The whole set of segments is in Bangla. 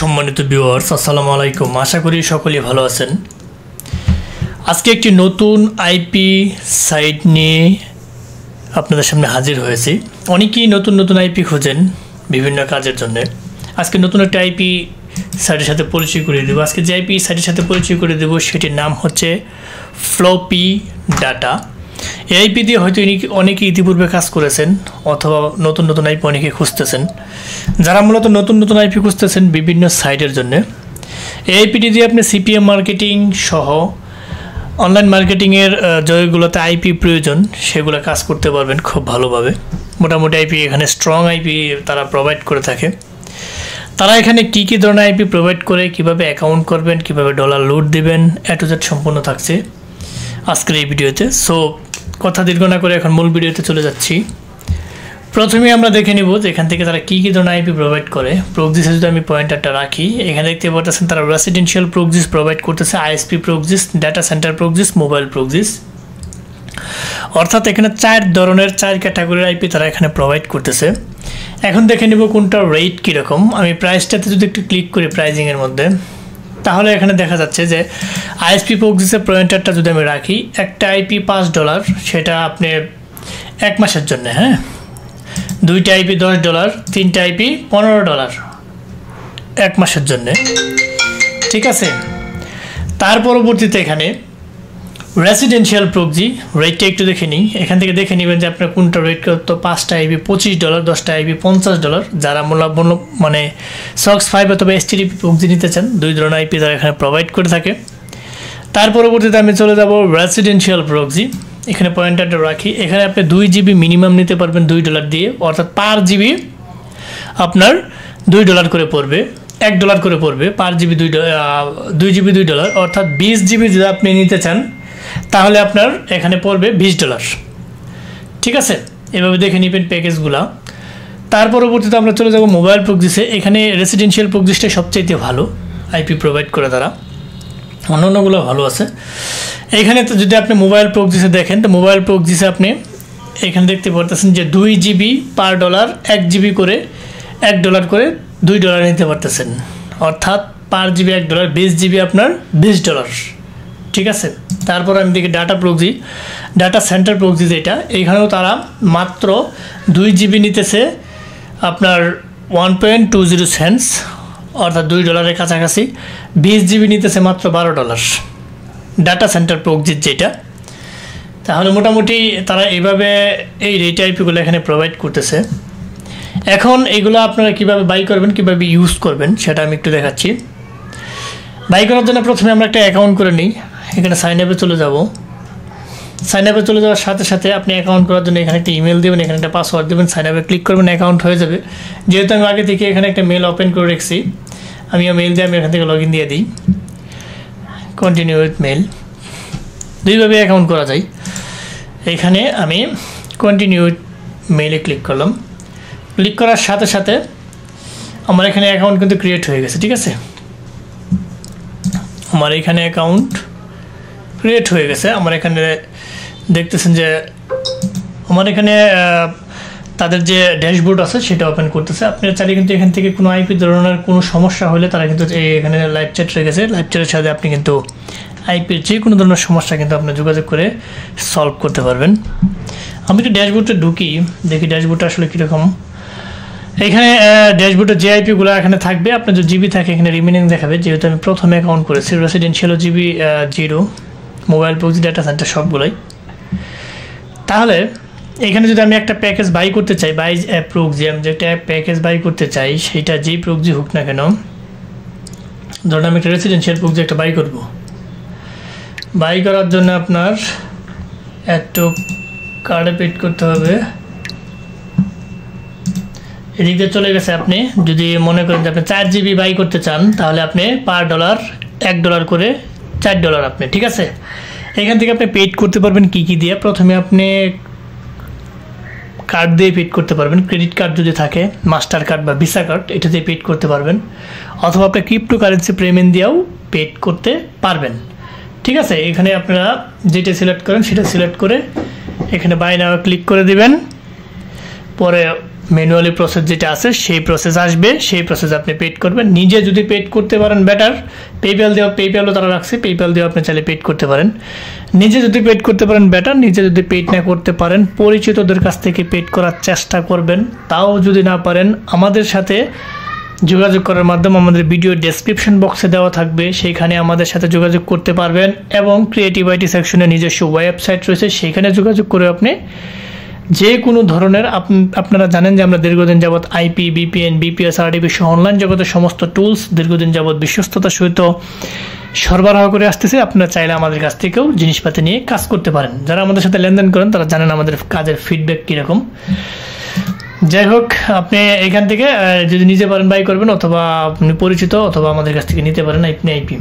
সম্মানিত ভিউয়ার্স আসসালামু আলাইকুম। আশা করি সকলেই ভালো আছেন। আজকে একটি নতুন আইপি সাইট নিয়ে আপনাদের সামনে হাজির হয়েছি। অনেকেই নতুন নতুন আইপি খোঁজেন বিভিন্ন কাজের জন্য। আজকে নতুন একটা আইপি সাইটের সাথে পরিচয় করে দেব। আজকে যে আইপি সাইটের সাথে পরিচয় করে দেব সেটির নাম হচ্ছে ফ্লপি ডাটা। এই আইপি দিয়ে হয়তো অনেকে ইতিপূর্বে কাজ করেছেন অথবা নতুন নতুন আইপি অনেকে খুঁজতেছেন। যারা মূলত নতুন নতুন আইপি খুঁজতেছেন বিভিন্ন সাইটের জন্য, এই আইপিটি দিয়ে আপনি সিপিএম মার্কেটিং সহ অনলাইন মার্কেটিংয়ের যেগুলোতে আইপি প্রয়োজন সেগুলো কাজ করতে পারবেন খুব ভালোভাবে। মোটামুটি আইপি এখানে স্ট্রং আইপি তারা প্রোভাইড করে থাকে। তারা এখানে কী কী ধরনের আইপি প্রোভাইড করে, কীভাবে অ্যাকাউন্ট করবেন, কীভাবে ডলার লোড দেবেন, A to Z সম্পূর্ণ থাকছে আজকের এই ভিডিওতে। সো কথা দীর্ঘ না করে এখন মূল ভিডিওতে চলে যাচ্ছি। প্রথমে আমরা দেখে নিব যে এখান থেকে তারা কী কী ধরনের আইপি প্রোভাইড করে। প্রক্সিসে যদি আমি পয়েন্টারটা রাখি, এখানে দেখতে পাচ্ছেন তারা রেসিডেন্সিয়াল প্রক্সিস প্রোভাইড করতেছে, ISP proxies, data centre proxies, mobile proxies. অর্থাৎ এখানে 4 ধরনের 4 ক্যাটাগরির আইপি তারা এখানে প্রোভাইড করতেছে। এখন দেখে নিব কোনটার রেট কীরকম। আমি প্রাইসটাতে যদি একটু ক্লিক করি প্রাইজিংয়ের মধ্যে, তাহলে এখানে দেখা যাচ্ছে যে আইএসপি প্রক্সিসের পয়েন্টারটা যদি আমি রাখি, একটা আইপি $5, সেটা আপনি 1 মাসের জন্য, হ্যাঁ। 2টা আইপি $10, 3টা আইপি $15 1 মাসের জন্য, ঠিক আছে। তার পরবর্তীতে এখানে রেসিডেন্সিয়াল প্রক্সি রেটটা একটু দেখে নিই। এখান থেকে দেখে নেবেন যে আপনার কোনটা রেট করত। 5টা আইপি $25, 10টা আইপি $50। যারা মানে সক্স 5 অথবা STDP প্রক্সি নিতে চান, 2 ধরনের আইপি তারা এখানে প্রোভাইড করে থাকে। তার পরবর্তীতে আমি চলে যাব রেসিডেন্সিয়াল প্রক্সি। এখানে পয়েন্টারটা রাখি, এখানে আপনি 2 GB মিনিমাম নিতে পারবেন $2 দিয়ে, অর্থাৎ পার জিবি আপনার $2 করে পড়বে, $1 করে পড়বে পার জিবি। 2 GB $2, অর্থাৎ 20 GB যদি আপনি নিতে চান তাহলে আপনার এখানে পড়বে $20, ঠিক আছে। এভাবে দেখে নেবেন প্যাকেজগুলা। তার পরবর্তীতে আমরা চলে যাব মোবাইল প্রক্সিসে। এখানে রেসিডেন্সিয়াল প্রক্সিসটা সবচাইতে ভালো আইপি প্রোভাইড করে তারা, অন্যান্যগুলো ভালো আছে। এখানে তো যদি আপনি মোবাইল প্রক্সিসে দেখেন, তো মোবাইল প্রক্সিসে আপনি এখানে দেখতে পারতেছেন যে 2 GB পার ডলার, 1 GB করে $1 করে $2 নিতে পারতেছেন, অর্থাৎ পার জিবি $1, 20 GB আপনার $20, ঠিক আছে। তারপর আমি দেখি data proxy, data centre proxy যেটা, এইখানেও তারা মাত্র 2 GB নিতেছে আপনার 1.20 সেন্টস, অর্থাৎ $2 কাছাকাছি। 20 GB নিতেছে মাত্র $12 ডাটা সেন্টার প্রক্সির যেটা। তাহলে মোটামুটি তারা এইভাবে এই রেট আইপিগুলো এখানে প্রোভাইড করতেছে। এখন এইগুলো আপনারা কীভাবে বাই করবেন, কীভাবে ইউজ করবেন সেটা আমি একটু দেখাচ্ছি। বাই করার জন্য প্রথমে আমরা একটা অ্যাকাউন্ট করে নিই। এখানে সাইন আপে চলে যাব। সাইন আপে চলে যাওয়ার সাথে সাথে আপনি অ্যাকাউন্ট করার জন্য এখানে একটা ইমেল দেবেন, এখানে একটা পাসওয়ার্ড দেবেন, সাইন আপে ক্লিক করবেন, অ্যাকাউন্ট হয়ে যাবে। যেহেতু আমি আগে থেকে এখানে একটা মেল ওপেন করে রেখেছি, আমি মেল দিয়ে আমি এখান থেকে লগ ইন দিয়ে দিই, কন্টিনিউ উইথ মেল। দুইভাবে অ্যাকাউন্ট করা যায়। এখানে আমি কন্টিনিউ উইথ মেলে ক্লিক করলাম। ক্লিক করার সাথে সাথে আমার এখানে অ্যাকাউন্ট কিন্তু ক্রিয়েট হয়ে গেছে, ঠিক আছে। আমার এখানে অ্যাকাউন্ট ক্রিয়েট হয়ে গেছে। আমার এখানে দেখতেছেন যে আমার এখানে তাদের যে ড্যাশবোর্ড আছে সেটা ওপেন করতেছে। আপনারা চাইলে কিন্তু এখান থেকে কোনো আইপি ধরনের কোনো সমস্যা হলে তারা কিন্তু এখানে লাইভ চ্যাট রেখেছে। লাইভ চ্যাটের সাথে আপনি কিন্তু আইপির যে কোনো ধরনের সমস্যা কিন্তু আপনি যোগাযোগ করে সলভ করতে পারবেন। আমি একটু ড্যাশবোর্ডে ঢুকি, দেখি ড্যাশবোর্ডটা আসলে কীরকম। এখানে ড্যাশবোর্ডের যে আইপিগুলো এখানে থাকবে, আপনার যে জিবি থাকে এখানে রিমেনিং দেখাবে। যেহেতু আমি প্রথমে অ্যাকাউন্ট করেছি, residential GB 0, mobile proxy, data centre সবগুলোই। তাহলে এখানে যদি আমি একটা প্যাকেজ বাই করতে চাই, বাই প্রক্সি, আমি যে একটা প্যাকেজ বাই করতে চাই সেটা যেই প্রক্সি হোক না কেন, ধরুন আমি একটা রেসিডেন্সিয়াল প্রক্সি একটা বাই করব। বাই করার জন্য আপনার একটু কার্ডে পেড করতে হবে। এদিকে চলে গেছে। আপনি যদি মনে করেন যে আপনি 4 GB বাই করতে চান, তাহলে আপনি পার ডলার $1 করে $4 আপনি, ঠিক আছে। এখান থেকে আপনি পেড করতে পারবেন কী কী দিয়ে। প্রথমে আপনি কার্ড দিয়ে পেড করতে পারবেন, ক্রেডিট কার্ড যদি থাকে, মাস্টার কার্ড বা ভিসা কার্ড, এটা দিয়ে পেড করতে পারবেন। অথবা আপনি ক্রিপ্টো কারেন্সি পেমেন্ট দিয়েও পেড করতে পারবেন, ঠিক আছে। এখানে আপনারা যেটা সিলেক্ট করেন সেটা সিলেক্ট করে এখানে বাই নাও ক্লিক করে দিবেন। পরে ম্যানুয়ালি প্রসেস যেটা আছে সেই প্রসেস আসবে, সেই প্রসেস আপনি পেড করবেন। নিজে যদি পেড করতে পারেন বেটার, পেপ্যালও তারা রাখছে, পেপ্যাল দিয়ে আপনি চাইলে পেড করতে পারেন। নিজে যদি পেড করতে পারেন বেটার, নিজে যদি পেড না করতে পারেন পরিচিতদের কাছ থেকে পেড করার চেষ্টা করবেন। তাও যদি না পারেন আমাদের সাথে যোগাযোগ করার মাধ্যমে আমাদের ভিডিও ডেসক্রিপশন বক্সে দেওয়া থাকবে, সেইখানে আমাদের সাথে যোগাযোগ করতে পারবেন। এবং ক্রিয়েটিভ আইটি সেকশনে নিজস্ব ওয়েবসাইট রয়েছে, সেখানে যোগাযোগ করে আপনি যে কোনো ধরনের আপনারা জানেন যে আমরা দীর্ঘদিন যাবৎ আইপি, বিপিএন, বিপিএস, আরডিপি সহ অনলাইন জগতের সমস্ত টুলস দীর্ঘদিন যাবৎ বিশ্বস্ততার সহিত সরবরাহ করে আসতেছে। আপনারা চাইলে আমাদের কাছ থেকেও জিনিসপাতি নিয়ে কাজ করতে পারেন। যারা আমাদের সাথে লেনদেন করেন তারা জানেন আমাদের কাজের ফিডব্যাক কীরকম। যাই হোক, আপনি এখান থেকে যদি নিজে পারেন বাই করবেন, অথবা আপনি পরিচিত অথবা আমাদের কাছ থেকে নিতে পারেন আপনি আইপি।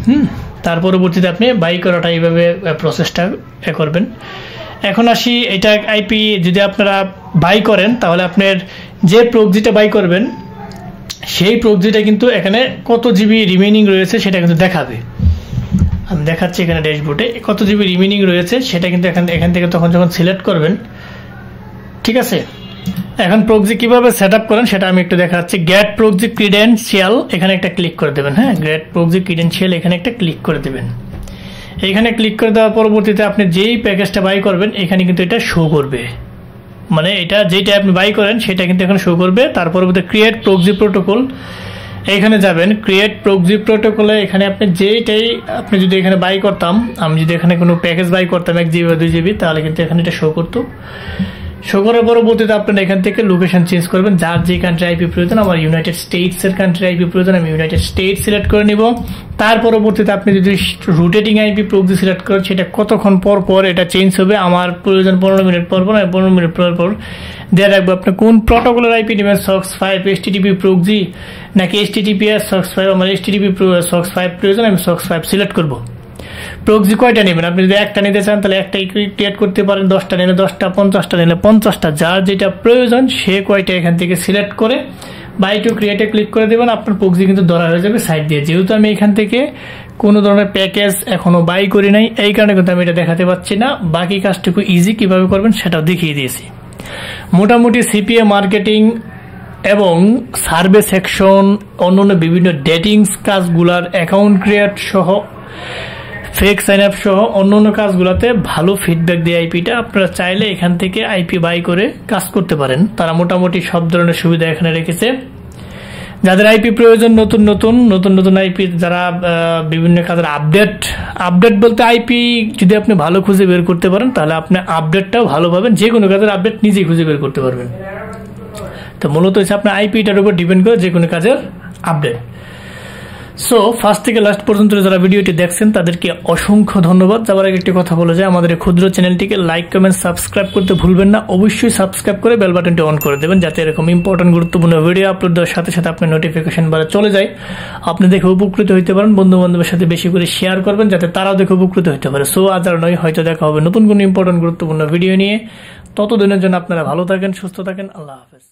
তার পরবর্তীতে আপনি বাই করাটা এইভাবে প্রসেসটা করবেন। এখন আসি, এটা আইপি যদি আপনারা বাই করেন তাহলে আপনার যে প্রক্সিটা বাই করবেন সেই প্রক্সিটা কিন্তু এখানে কত জিবি রিমেনিং রয়েছে সেটা কিন্তু দেখাবে। আমি দেখাচ্ছি এখানে ড্যাশবোর্ডে কত জিবি রিমেনিং রয়েছে সেটা কিন্তু এখান থেকে তখন যখন সিলেক্ট করবেন, ঠিক আছে। এখন প্রক্সি কিভাবে সেট আপ করেন সেটা আমি একটু দেখাচ্ছি। গেট প্রক্সি ক্রিডেন্সিয়াল এখানে একটা ক্লিক করে দেবেন। হ্যাঁ, গেট প্রক্সি ক্রিডেন্সিয়াল এখানে একটা ক্লিক করে দেবেন। এখানে ক্লিক করে দেওয়ার পরবর্তীতে আপনি যেই প্যাকেজটা বাই করবেন এখানে কিন্তু এটা শো করবে, মানে এটা যেটা আপনি বাই করেন সেটা কিন্তু এখানে শো করবে। তার পরবর্তীতে ক্রিয়েট প্রক্সি প্রোটোকল এখানে যাবেন। ক্রিয়েট প্রক্সি প্রোটোকলে এখানে আপনি যেটাই আপনি যদি এখানে বাই করতাম, আমি যদি এখানে কোনো প্যাকেজ বাই করতাম 1 জিবি বা 2 জিবি, তাহলে কিন্তু এখানে এটা শো করতো। শো করার পরবর্তীতে আপনারা এখান থেকে লোকেশন চেঞ্জ করবেন, যার যে কান্ট্রি আইপি প্রয়োজন। আমার ইউনাইটেড স্টেটসের কান্ট্রি আইপি প্রয়োজন, আমি ইউনাইটেড স্টেটস সিলেক্ট করে নিব। তার পরবর্তীতে আপনি যদি রোটেটিং আইপি প্রক্সি সিলেক্ট করেন সেটা কতক্ষণ পর পর এটা চেঞ্জ হবে। আমার প্রয়োজন 15 মিনিট পর পর, 15 মিনিট পর পর দিয়ে রাখবো। আপনি কোন প্রোটোকলের আইপি নেবেন, সক্স 5 HTTP প্রক্সি নাকি HTTPS সক্স 5, আমার HTTP সক্স 5 প্রয়োজন, আমি সক্স 5 সিলেক্ট করবো। প্রক্সি কয়টা নেবেন, আপনি যদি একটা নিতে চান তাহলে একটাই ক্রিয়েট করতে পারেন, 10টা নিলে 10টা, 50টা নিলে 50টা, যার যেটা প্রয়োজন সে কয়টা এখান থেকে সিলেক্ট করে বাই টু ক্রিয়েটে ক্লিক করে দেবেন। আপনার প্রক্সি কিন্তু ধরা হয়ে যাবে সাইড দিয়ে। যেহেতু আমি এখান থেকে কোনো ধরনের প্যাকেজ এখনো বাই করি নাই, এই কারণে কিন্তু আমি এটা দেখাতে পাচ্ছি না। বাকি কাজটুকু ইজি কিভাবে করবেন সেটাও দেখিয়ে দিয়েছি। মোটামুটি সিপিএ মার্কেটিং এবং সার্ভে সেকশন, অন্যান্য বিভিন্ন ডেটিংস কাজগুলার অ্যাকাউন্ট ক্রিয়েট সহ ফেক সাইন আপ সহ অন্যান্য কাজগুলোতে ভালো ফিডব্যাক দিয়ে আইপিটা আপনারা চাইলে এখান থেকে আইপি বাই করে কাজ করতে পারেন। তারা মোটামুটি সব ধরনের সুবিধা এখানে রেখেছে। যাদের আইপি প্রয়োজন নতুন নতুন আইপি, যারা বিভিন্ন কাজের আপডেট বলতে আইপি যদি আপনি ভালো খুঁজে বের করতে পারেন তাহলে আপনি আপডেটটাও ভালো পাবেন, যে কোনো কাজের আপডেট নিজেই খুঁজে বের করতে পারবেন। তো মূলত হচ্ছে আপনার আইপিটার উপর ডিপেন্ড করে যে কোনো কাজের আপডেট। সো ফার্স্ট থেকে লাস্ট পর্যন্ত যারা ভিডিওটি দেখছেন তাদেরকে অসংখ্য ধন্যবাদ। যাবার আগে একটি কথা বলে যায়, আমাদের এই ক্ষুদ্র চ্যানেলটিকে লাইক, কমেন্ট, সাবস্ক্রাইব করতে ভুলবেন না। অবশ্যই সাবস্ক্রাইব করে বেল বাটনটি অন করে দেবেন, যাতে এরকম ইম্পর্টেন্ট গুরুত্বপূর্ণ ভিডিও আপলোড দেওয়ার সাথে সাথে আপনার নোটিফিকেশন বারে চলে যায়, আপনি দেখে উপকৃত হইতে পারেন। বন্ধু বান্ধবের সাথে বেশি করে শেয়ার করবেন যাতে তারাও দেখে উপকৃত হতে পারে। সো আজ আর নয়, হয়তো দেখা হবে নতুন কোনো ইম্পর্টেন্ট গুরুত্বপূর্ণ ভিডিও নিয়ে। ততদিনের জন্য আপনারা ভালো থাকেন, সুস্থ থাকেন। আল্লাহ হাফেজ।